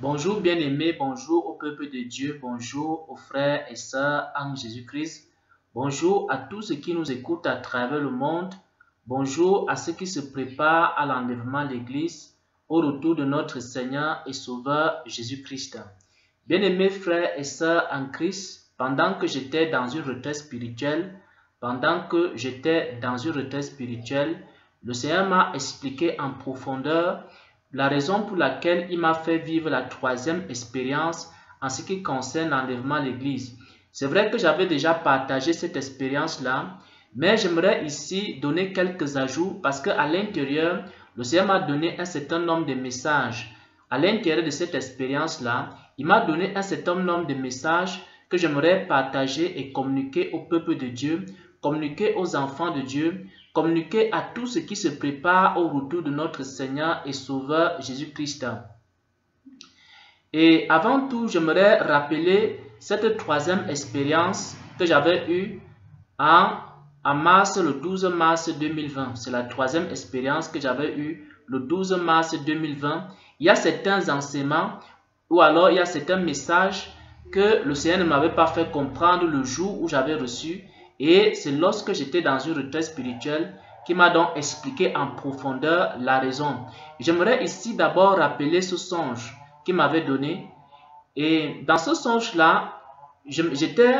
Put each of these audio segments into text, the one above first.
Bonjour bien-aimés, bonjour au peuple de Dieu, bonjour aux frères et sœurs en Jésus-Christ, bonjour à tous ceux qui nous écoutent à travers le monde, bonjour à ceux qui se préparent à l'enlèvement de l'Église, au retour de notre Seigneur et Sauveur Jésus-Christ. Bien-aimés frères et sœurs en Christ, pendant que j'étais dans une retraite spirituelle, le Seigneur m'a expliqué en profondeur la raison pour laquelle il m'a fait vivre la troisième expérience en ce qui concerne l'enlèvement de l'Église. C'est vrai que j'avais déjà partagé cette expérience-là, mais j'aimerais ici donner quelques ajouts parce qu'à l'intérieur, le Seigneur m'a donné un certain nombre de messages. À l'intérieur de cette expérience-là, il m'a donné un certain nombre de messages que j'aimerais partager et communiquer au peuple de Dieu, communiquer aux enfants de Dieu, communiquer à tous ceux qui se préparent au retour de notre Seigneur et Sauveur Jésus-Christ. Et avant tout, j'aimerais rappeler cette troisième expérience que j'avais eue le 12 mars 2020. C'est la troisième expérience que j'avais eue le 12 mars 2020. Il y a certains enseignements ou alors il y a certains messages que le Seigneur ne m'avait pas fait comprendre le jour où j'avais reçu. Et c'est lorsque j'étais dans une retraite spirituelle qui m'a donc expliqué en profondeur la raison. J'aimerais ici d'abord rappeler ce songe qu'il m'avait donné. Et dans ce songe-là, j'étais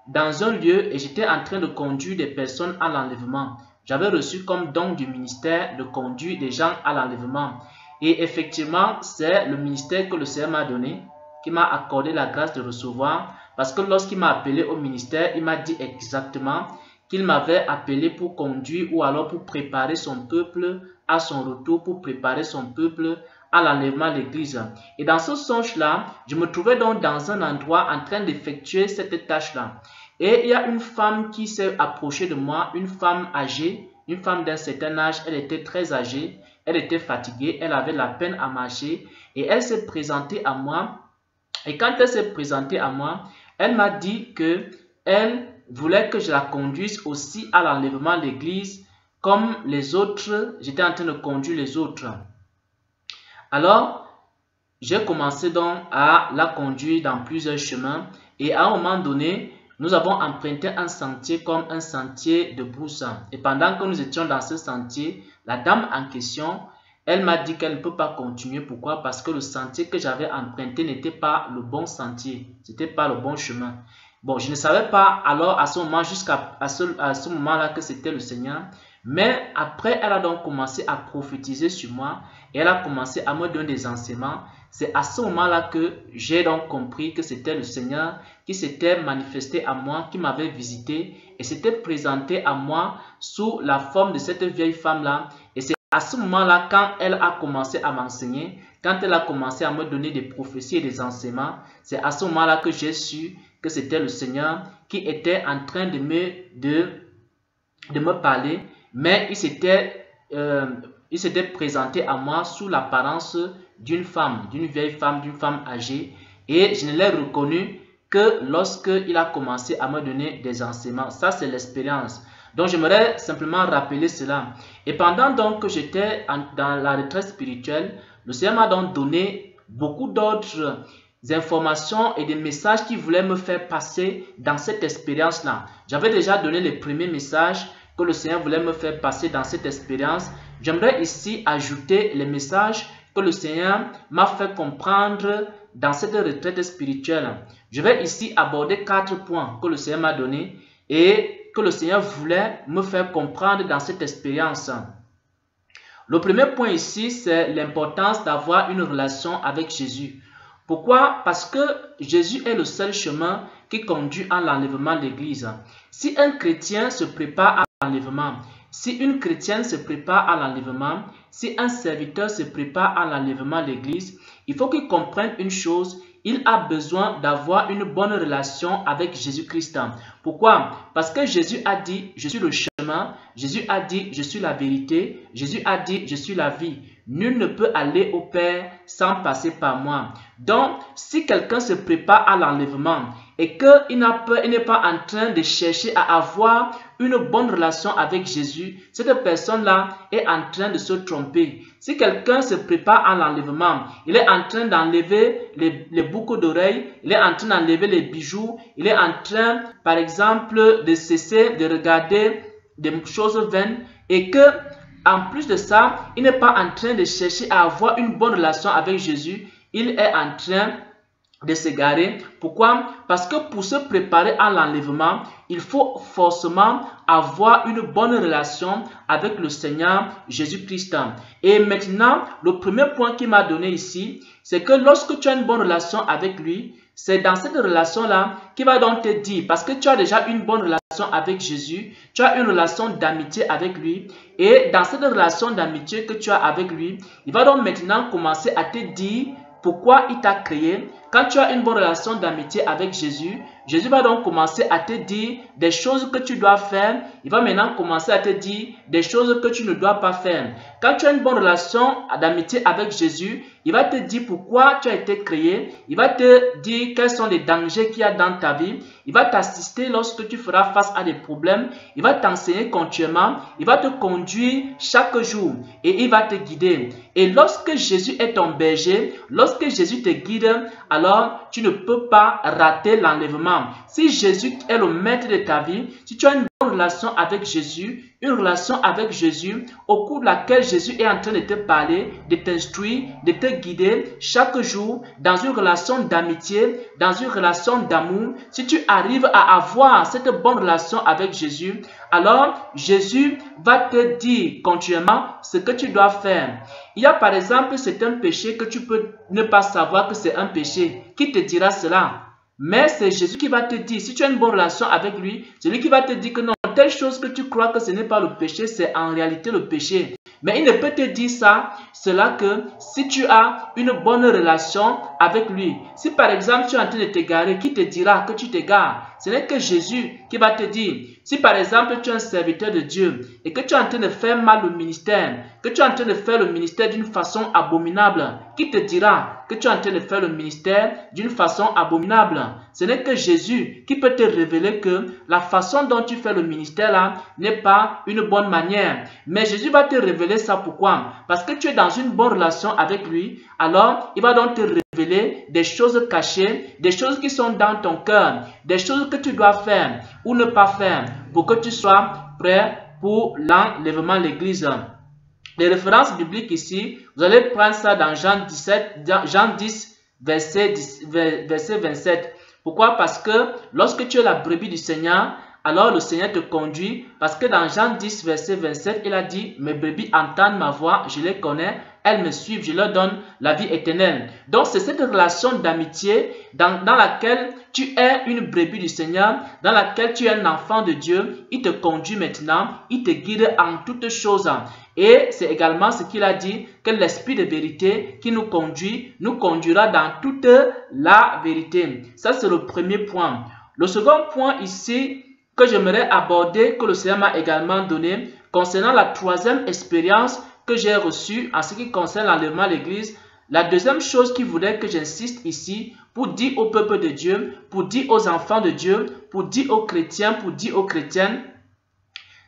dans un lieu et j'étais en train de conduire des personnes à l'enlèvement. J'avais reçu comme don du ministère de conduire des gens à l'enlèvement. Et effectivement, c'est le ministère que le Seigneur m'a donné, qui m'a accordé la grâce de recevoir. Parce que lorsqu'il m'a appelé au ministère, il m'a dit exactement qu'il m'avait appelé pour conduire ou alors pour préparer son peuple à son retour, pour préparer son peuple à l'enlèvement de l'Église. Et dans ce songe-là, je me trouvais donc dans un endroit en train d'effectuer cette tâche-là. Et il y a une femme qui s'est approchée de moi, une femme âgée, une femme d'un certain âge. Elle était très âgée, elle était fatiguée, elle avait la peine à marcher et elle s'est présentée à moi. Et quand elle s'est présentée à moi, elle m'a dit qu'elle voulait que je la conduise aussi à l'enlèvement de l'Église comme les autres. J'étais en train de conduire les autres. Alors, j'ai commencé donc à la conduire dans plusieurs chemins et à un moment donné, nous avons emprunté un sentier comme un sentier de brousse. Et pendant que nous étions dans ce sentier, la dame en question, elle m'a dit qu'elle ne peut pas continuer. Pourquoi? Parce que le sentier que j'avais emprunté n'était pas le bon sentier. Ce n'était pas le bon chemin. Bon, je ne savais pas alors à ce moment, jusqu'à ce moment-là que c'était le Seigneur. Mais après, elle a donc commencé à prophétiser sur moi et elle a commencé à me donner des enseignements. C'est à ce moment-là que j'ai donc compris que c'était le Seigneur qui s'était manifesté à moi, qui m'avait visité et s'était présenté à moi sous la forme de cette vieille femme-là. Et c'est à ce moment-là, quand elle a commencé à m'enseigner, quand elle a commencé à me donner des prophéties et des enseignements, c'est à ce moment-là que j'ai su que c'était le Seigneur qui était en train de me parler, mais il s'était présenté à moi sous l'apparence d'une femme, d'une vieille femme, d'une femme âgée, et je ne l'ai reconnu que lorsqu'il a commencé à me donner des enseignements. Ça, c'est l'expérience. Donc, j'aimerais simplement rappeler cela. Et pendant donc que j'étais dans la retraite spirituelle, le Seigneur m'a donc donné beaucoup d'autres informations et des messages qu'il voulait me faire passer dans cette expérience-là. J'avais déjà donné les premiers messages que le Seigneur voulait me faire passer dans cette expérience. J'aimerais ici ajouter les messages que le Seigneur m'a fait comprendre dans cette retraite spirituelle. Je vais ici aborder 4 points que le Seigneur m'a donnés et que le Seigneur voulait me faire comprendre dans cette expérience. Le premier point ici, c'est l'importance d'avoir une relation avec Jésus. Pourquoi? Parce que Jésus est le seul chemin qui conduit à l'enlèvement de l'Église. Si un chrétien se prépare à l'enlèvement, si une chrétienne se prépare à l'enlèvement, si un serviteur se prépare à l'enlèvement de l'Église, il faut qu'il comprenne une chose, il a besoin d'avoir une bonne relation avec Jésus-Christ. Pourquoi? Parce que Jésus a dit, je suis le chemin, Jésus a dit, je suis la vérité, Jésus a dit, je suis la vie. Nul ne peut aller au Père sans passer par moi. Donc, si quelqu'un se prépare à l'enlèvement et qu'il n'est pas en train de chercher à avoir une bonne relation avec Jésus, cette personne-là est en train de se tromper. Si quelqu'un se prépare à l'enlèvement, il est en train d'enlever les boucles d'oreilles, il est en train d'enlever les bijoux, il est en train, par exemple, de cesser de regarder des choses vaines et que, en plus de ça, il n'est pas en train de chercher à avoir une bonne relation avec Jésus, il est en train de s'égarer. Pourquoi? Parce que pour se préparer à l'enlèvement, il faut forcément avoir une bonne relation avec le Seigneur Jésus-Christ. Et maintenant, le premier point qu'il m'a donné ici, c'est que lorsque tu as une bonne relation avec lui, c'est dans cette relation-là qu'il va donc te dire, parce que tu as déjà une bonne relation avec Jésus, tu as une relation d'amitié avec lui, et dans cette relation d'amitié que tu as avec lui, il va donc maintenant commencer à te dire pourquoi il t'a créé. Quand tu as une bonne relation d'amitié avec Jésus, Jésus va donc commencer à te dire des choses que tu dois faire. Il va maintenant commencer à te dire des choses que tu ne dois pas faire. Quand tu as une bonne relation d'amitié avec Jésus, il va te dire pourquoi tu as été créé. Il va te dire quels sont les dangers qu'il y a dans ta vie. Il va t'assister lorsque tu feras face à des problèmes. Il va t'enseigner continuellement. Il va te conduire chaque jour et il va te guider. Et lorsque Jésus est ton berger, lorsque Jésus te guide, alors tu ne peux pas rater l'enlèvement. Si Jésus est le maître de ta vie, si tu as une bonne relation avec Jésus, une relation avec Jésus au cours de laquelle Jésus est en train de te parler, de t'instruire, de te guider chaque jour dans une relation d'amitié, dans une relation d'amour, si tu arrives à avoir cette bonne relation avec Jésus, alors Jésus va te dire continuellement ce que tu dois faire. Il y a par exemple certains péchés que tu peux ne pas savoir que c'est un péché. Qui te dira cela? Mais c'est Jésus qui va te dire, si tu as une bonne relation avec lui, c'est lui qui va te dire que non, telle chose que tu crois que ce n'est pas le péché, c'est en réalité le péché. Mais il ne peut te dire cela que si tu as une bonne relation avec lui. Si par exemple tu es en train de t'égarer, qui te dira que tu t'égares? Ce n'est que Jésus qui va te dire. Si par exemple tu es un serviteur de Dieu et que tu es en train de faire mal le ministère, que tu es en train de faire le ministère d'une façon abominable, qui te dira que tu es en train de faire le ministère d'une façon abominable? Ce n'est que Jésus qui peut te révéler que la façon dont tu fais le ministère là n'est pas une bonne manière. Mais Jésus va te révéler ça. Pourquoi? Parce que tu es dans une bonne relation avec lui. Alors il va donc te révéler des choses cachées, des choses qui sont dans ton cœur, des choses que tu dois faire ou ne pas faire pour que tu sois prêt pour l'enlèvement de l'église. Les références bibliques ici, vous allez prendre ça dans Jean 10, verset 27. Pourquoi? Parce que lorsque tu es la brebis du Seigneur, alors le Seigneur te conduit. Parce que dans Jean 10, verset 27, il a dit, mes brebis entendent ma voix, je les connais, elles me suivent, je leur donne la vie éternelle. Donc c'est cette relation d'amitié dans laquelle tu es une brebis du Seigneur, dans laquelle tu es un enfant de Dieu. Il te conduit maintenant, il te guide en toutes choses. Et c'est également ce qu'il a dit, que l'esprit de vérité qui nous conduira dans toute la vérité. Ça c'est le premier point. Le second point ici que j'aimerais aborder, que le Seigneur m'a également donné, concernant la troisième expérience que j'ai reçue en ce qui concerne l'enlèvement de l'église. La deuxième chose qu'il voulait que j'insiste ici, pour dire au peuple de Dieu, pour dire aux enfants de Dieu, pour dire aux chrétiens, pour dire aux chrétiennes,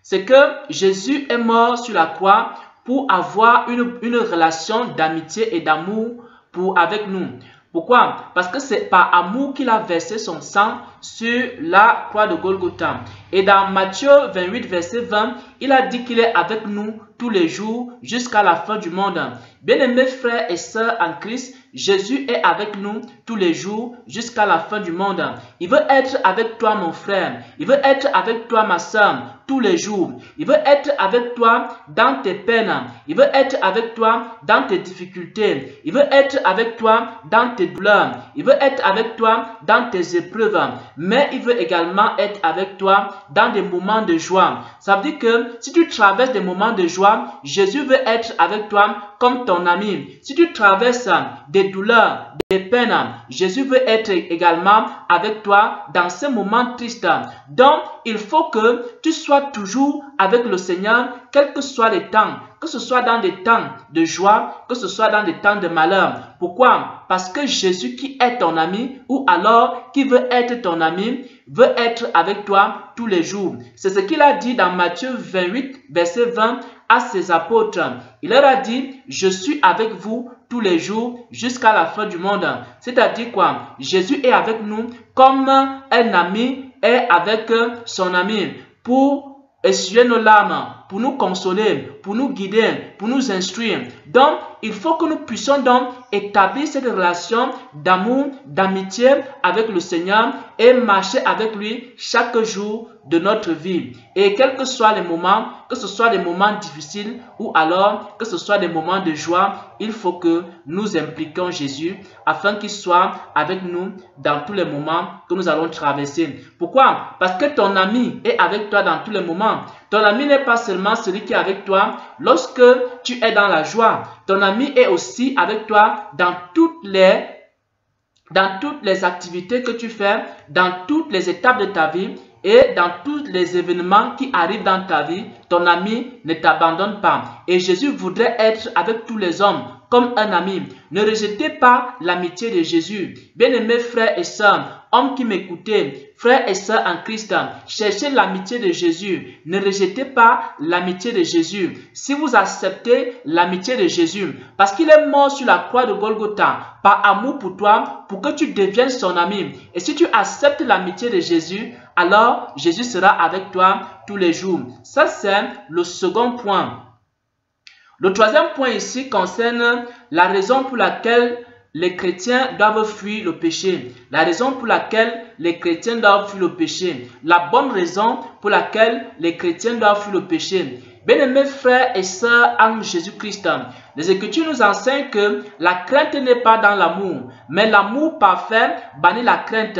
c'est que Jésus est mort sur la croix pour avoir une relation d'amitié et d'amour avec nous. Pourquoi? Parce que c'est par amour qu'il a versé son sang sur la croix de Golgotha. Et dans Matthieu 28, verset 20, il a dit qu'il est avec nous tous les jours jusqu'à la fin du monde. Bien-aimés frères et sœurs en Christ, Jésus est avec nous tous les jours jusqu'à la fin du monde. Il veut être avec toi mon frère. Il veut être avec toi ma sœur tous les jours. Il veut être avec toi dans tes peines. Il veut être avec toi dans tes difficultés. Il veut être avec toi dans tes douleurs. Il veut être avec toi dans tes épreuves. Mais il veut également être avec toi dans des moments de joie. Ça veut dire que si tu traverses des moments de joie, Jésus veut être avec toi comme ton ami. Si tu traverses des douleurs, des peines, Jésus veut être également avec toi dans ces moments tristes. Donc, il faut que tu sois toujours avec le Seigneur, quels que soient les temps. que ce soit dans des temps de joie, que ce soit dans des temps de malheur. Pourquoi? Parce que Jésus qui est ton ami, ou alors qui veut être ton ami, veut être avec toi tous les jours. C'est ce qu'il a dit dans Matthieu 28, verset 20 à ses apôtres. Il leur a dit, je suis avec vous tous les jours jusqu'à la fin du monde. C'est-à-dire quoi? Jésus est avec nous comme un ami est avec son ami pour essuyer nos larmes, pour nous consoler, pour nous guider, pour nous instruire. Donc, il faut que nous puissions donc établir cette relation d'amour, d'amitié avec le Seigneur et marcher avec lui chaque jour de notre vie. Et quels que soient les moments, que ce soit des moments difficiles ou alors que ce soit des moments de joie, il faut que nous impliquions Jésus afin qu'il soit avec nous dans tous les moments que nous allons traverser. Pourquoi? Parce que ton ami est avec toi dans tous les moments. Ton ami n'est pas seulement celui qui est avec toi lorsque tu es dans la joie. Ton ami est aussi avec toi dans toutes les activités que tu fais, dans toutes les étapes de ta vie et dans tous les événements qui arrivent dans ta vie. Ton ami ne t'abandonne pas. Et Jésus voudrait être avec tous les hommes comme un ami. Ne rejetez pas l'amitié de Jésus. Bien-aimés frères et sœurs, hommes qui m'écoutez, frères et sœurs en Christ, cherchez l'amitié de Jésus. Ne rejetez pas l'amitié de Jésus. Si vous acceptez l'amitié de Jésus, parce qu'il est mort sur la croix de Golgotha, par amour pour toi, pour que tu deviennes son ami. Et si tu acceptes l'amitié de Jésus, alors Jésus sera avec toi tous les jours. Ça, c'est le second point. Le troisième point ici concerne la raison pour laquelle les chrétiens doivent fuir le péché. La raison pour laquelle les chrétiens doivent fuir le péché. La bonne raison pour laquelle les chrétiens doivent fuir le péché. Bien-aimés frères et sœurs en Jésus-Christ, les Écritures nous enseignent que la crainte n'est pas dans l'amour, mais l'amour parfait bannit la crainte.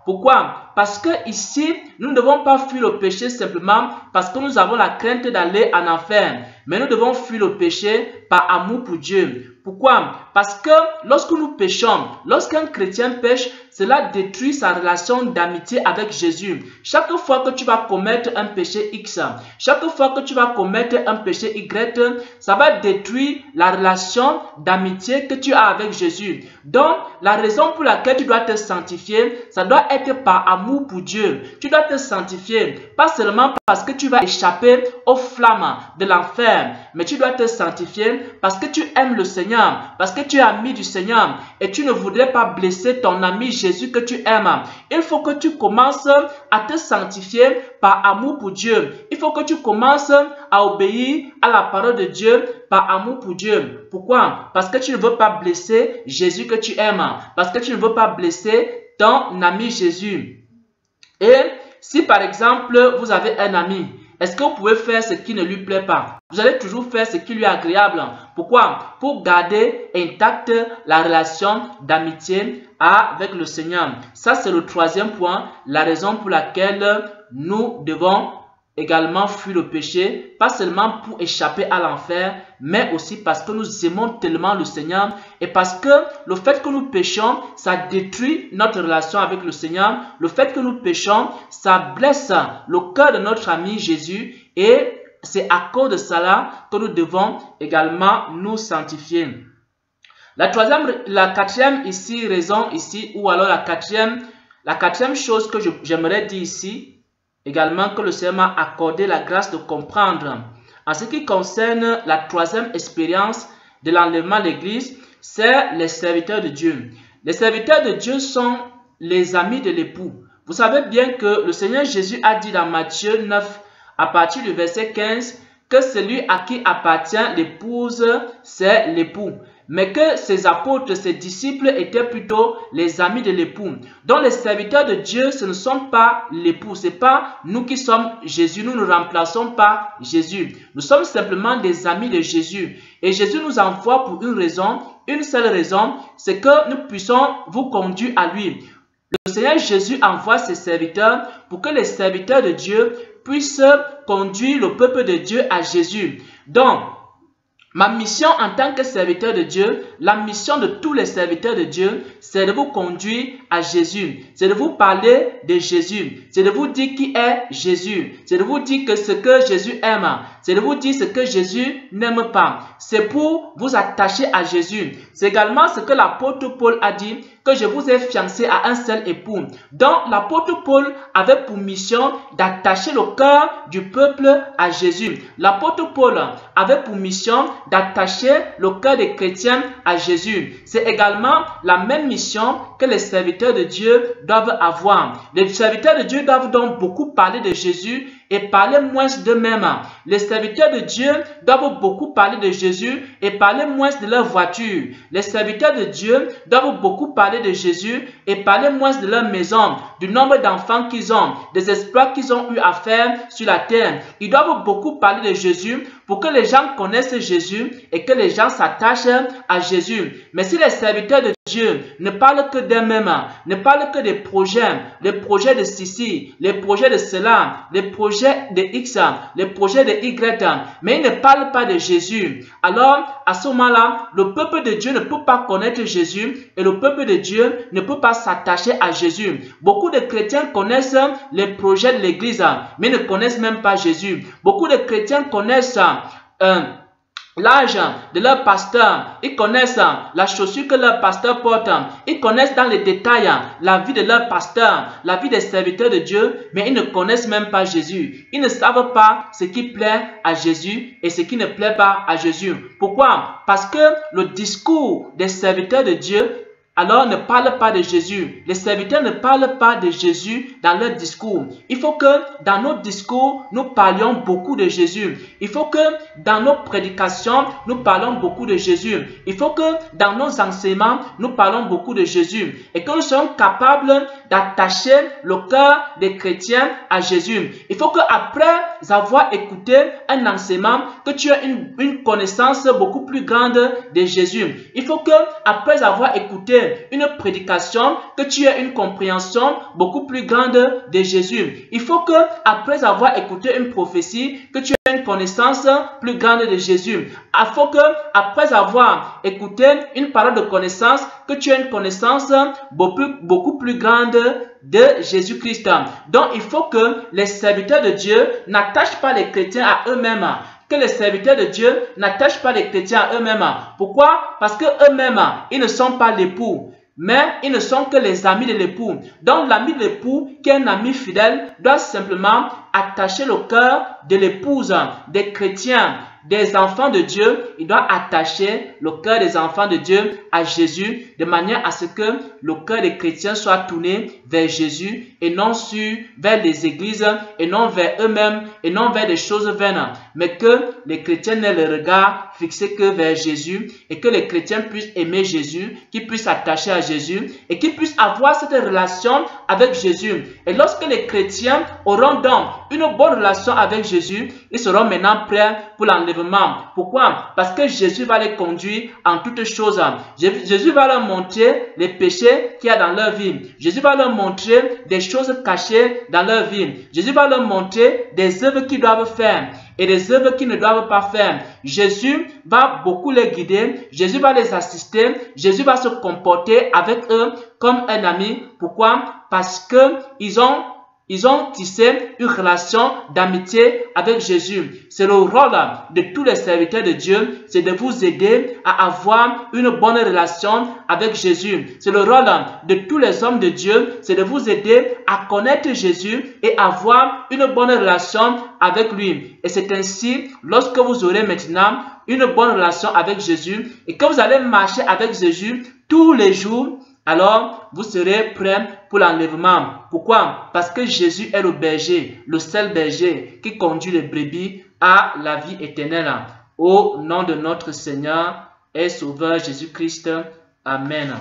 Pourquoi? Parce que ici, nous ne devons pas fuir le péché simplement parce que nous avons la crainte d'aller en enfer. Mais nous devons fuir le péché par amour pour Dieu. Pourquoi? Parce que lorsque nous péchons, lorsqu'un chrétien pêche, cela détruit sa relation d'amitié avec Jésus. Chaque fois que tu vas commettre un péché X, chaque fois que tu vas commettre un péché Y, ça va détruire la relation d'amitié que tu as avec Jésus. Donc, la raison pour laquelle tu dois te sanctifier, ça doit être par amour pour Dieu. Tu dois te sanctifier, pas seulement parce que tu vas échapper aux flammes de l'enfer, mais tu dois te sanctifier parce que tu aimes le Seigneur, parce que tu es ami du Seigneur et tu ne voudrais pas blesser ton ami Jésus que tu aimes. Il faut que tu commences à te sanctifier par amour pour Dieu. Il faut que tu commences à obéir à la parole de Dieu par amour pour Dieu. Pourquoi? Parce que tu ne veux pas blesser Jésus que tu aimes. Parce que tu ne veux pas blesser ton ami Jésus. Et si par exemple vous avez un ami, est-ce que vous pouvez faire ce qui ne lui plaît pas? Vous allez toujours faire ce qui lui est agréable. Pourquoi? Pour garder intacte la relation d'amitié avec le Seigneur. Ça, c'est le troisième point. La raison pour laquelle nous devons également fuir le péché, pas seulement pour échapper à l'enfer, mais aussi parce que nous aimons tellement le Seigneur et parce que le fait que nous péchons, ça détruit notre relation avec le Seigneur. Le fait que nous péchons, ça blesse le cœur de notre ami Jésus et c'est à cause de cela que nous devons également nous sanctifier. La quatrième raison ici, ou alors la quatrième chose que j'aimerais dire ici, également que le Seigneur m'a accordé la grâce de comprendre. En ce qui concerne la troisième expérience de l'enlèvement de l'Église, c'est les serviteurs de Dieu. Les serviteurs de Dieu sont les amis de l'époux. Vous savez bien que le Seigneur Jésus a dit dans Matthieu 9, à partir du verset 15, que celui à qui appartient l'épouse, c'est l'époux. Mais que ses apôtres, ses disciples étaient plutôt les amis de l'époux. Donc les serviteurs de Dieu, ce ne sont pas l'époux. Ce n'est pas nous qui sommes Jésus. Nous ne remplaçons pas Jésus. Nous sommes simplement des amis de Jésus. Et Jésus nous envoie pour une raison, une seule raison, c'est que nous puissions vous conduire à lui. Le Seigneur Jésus envoie ses serviteurs pour que les serviteurs de Dieu puissent conduire le peuple de Dieu à Jésus. Donc, ma mission en tant que serviteur de Dieu, la mission de tous les serviteurs de Dieu, c'est de vous conduire à Jésus. C'est de vous parler de Jésus. C'est de vous dire qui est Jésus. C'est de vous dire que ce que Jésus aime, c'est de vous dire ce que Jésus n'aime pas. C'est pour vous attacher à Jésus. C'est également ce que l'apôtre Paul a dit, que je vous ai fiancé à un seul époux. Donc l'apôtre Paul avait pour mission d'attacher le cœur du peuple à Jésus. L'apôtre Paul avait pour mission d'attacher le cœur des chrétiens à Jésus. C'est également la même mission que les serviteurs de Dieu doivent avoir. Les serviteurs de Dieu doivent donc beaucoup parler de Jésus et parler moins d'eux-mêmes. Les serviteurs de Dieu doivent beaucoup parler de Jésus et parler moins de leur voiture. Les serviteurs de Dieu doivent beaucoup parler de Jésus et parler moins de leur maison, du nombre d'enfants qu'ils ont, des exploits qu'ils ont eu à faire sur la terre. Ils doivent beaucoup parler de Jésus pour que les gens connaissent Jésus et que les gens s'attachent à Jésus. Mais si les serviteurs de Dieu ne parlent que d'eux-mêmes, ne parlent que des projets, les projets de ceci, les projets de cela, les projets de X, les projets de Y, mais ils ne parlent pas de Jésus, alors à ce moment-là, le peuple de Dieu ne peut pas connaître Jésus et le peuple de Dieu ne peut pas s'attacher à Jésus. Beaucoup de chrétiens connaissent les projets de l'Église, mais ne connaissent même pas Jésus. Beaucoup de chrétiens connaissent l'âge de leur pasteur, ils connaissent la chaussure que leur pasteur porte, ils connaissent dans les détails la vie de leur pasteur, la vie des serviteurs de Dieu, mais ils ne connaissent même pas Jésus. Ils ne savent pas ce qui plaît à Jésus et ce qui ne plaît pas à Jésus. Pourquoi? Parce que le discours des serviteurs de Dieu alors ne parle pas de Jésus. Les serviteurs ne parlent pas de Jésus dans leur discours. Il faut que dans nos discours, nous parlions beaucoup de Jésus. Il faut que dans nos prédications, nous parlons beaucoup de Jésus. Il faut que dans nos enseignements, nous parlons beaucoup de Jésus. Et que nous soyons capables d'attacher le cœur des chrétiens à Jésus. Il faut qu'après avoir écouté un enseignement, que tu aies une connaissance beaucoup plus grande de Jésus. Il faut qu'après avoir écouté une prédication, que tu aies une compréhension beaucoup plus grande de Jésus. Il faut que après avoir écouté une prophétie, que tu aies une connaissance plus grande de Jésus. Il faut que après avoir écouté une parole de connaissance, que tu aies une connaissance beaucoup plus grande de Jésus-Christ. Donc il faut que les serviteurs de Dieu n'attachent pas les chrétiens à eux-mêmes. Que les serviteurs de Dieu n'attachent pas les chrétiens à eux-mêmes. Pourquoi? Parce que eux-mêmes, ils ne sont pas l'époux, mais ils ne sont que les amis de l'époux. Donc l'ami de l'époux, qui est un ami fidèle, doit simplement attacher le cœur de l'épouse, des chrétiens, des enfants de Dieu. Il doit attacher le cœur des enfants de Dieu à Jésus, de manière à ce que le cœur des chrétiens soit tourné vers Jésus et non vers les églises et non vers eux-mêmes et non vers des choses vaines, mais que les chrétiens n'aient le regard fixé que vers Jésus et que les chrétiens puissent aimer Jésus, qu'ils puissent s'attacher à Jésus et qu'ils puissent avoir cette relation avec Jésus. Et lorsque les chrétiens auront donc une bonne relation avec Jésus, ils seront maintenant prêts pour l'enlèvement. Pourquoi? Parce que Jésus va les conduire en toutes choses. Jésus va leur montrer les péchés qu'il y a dans leur vie. Jésus va leur montrer des choses cachées dans leur vie. Jésus va leur montrer des œuvres qu'ils doivent faire et des œuvres qu'ils ne doivent pas faire. Jésus va beaucoup les guider. Jésus va les assister. Jésus va se comporter avec eux comme un ami. Pourquoi? Parce que ils ont tissé une relation d'amitié avec Jésus. C'est le rôle de tous les serviteurs de Dieu, c'est de vous aider à avoir une bonne relation avec Jésus. C'est le rôle de tous les hommes de Dieu, c'est de vous aider à connaître Jésus et avoir une bonne relation avec lui. Et c'est ainsi, lorsque vous aurez maintenant une bonne relation avec Jésus et que vous allez marcher avec Jésus tous les jours, alors vous serez prêts pour l'enlèvement. Pourquoi? Parce que Jésus est le berger, le seul berger qui conduit les brebis à la vie éternelle. Au nom de notre Seigneur et Sauveur Jésus-Christ. Amen.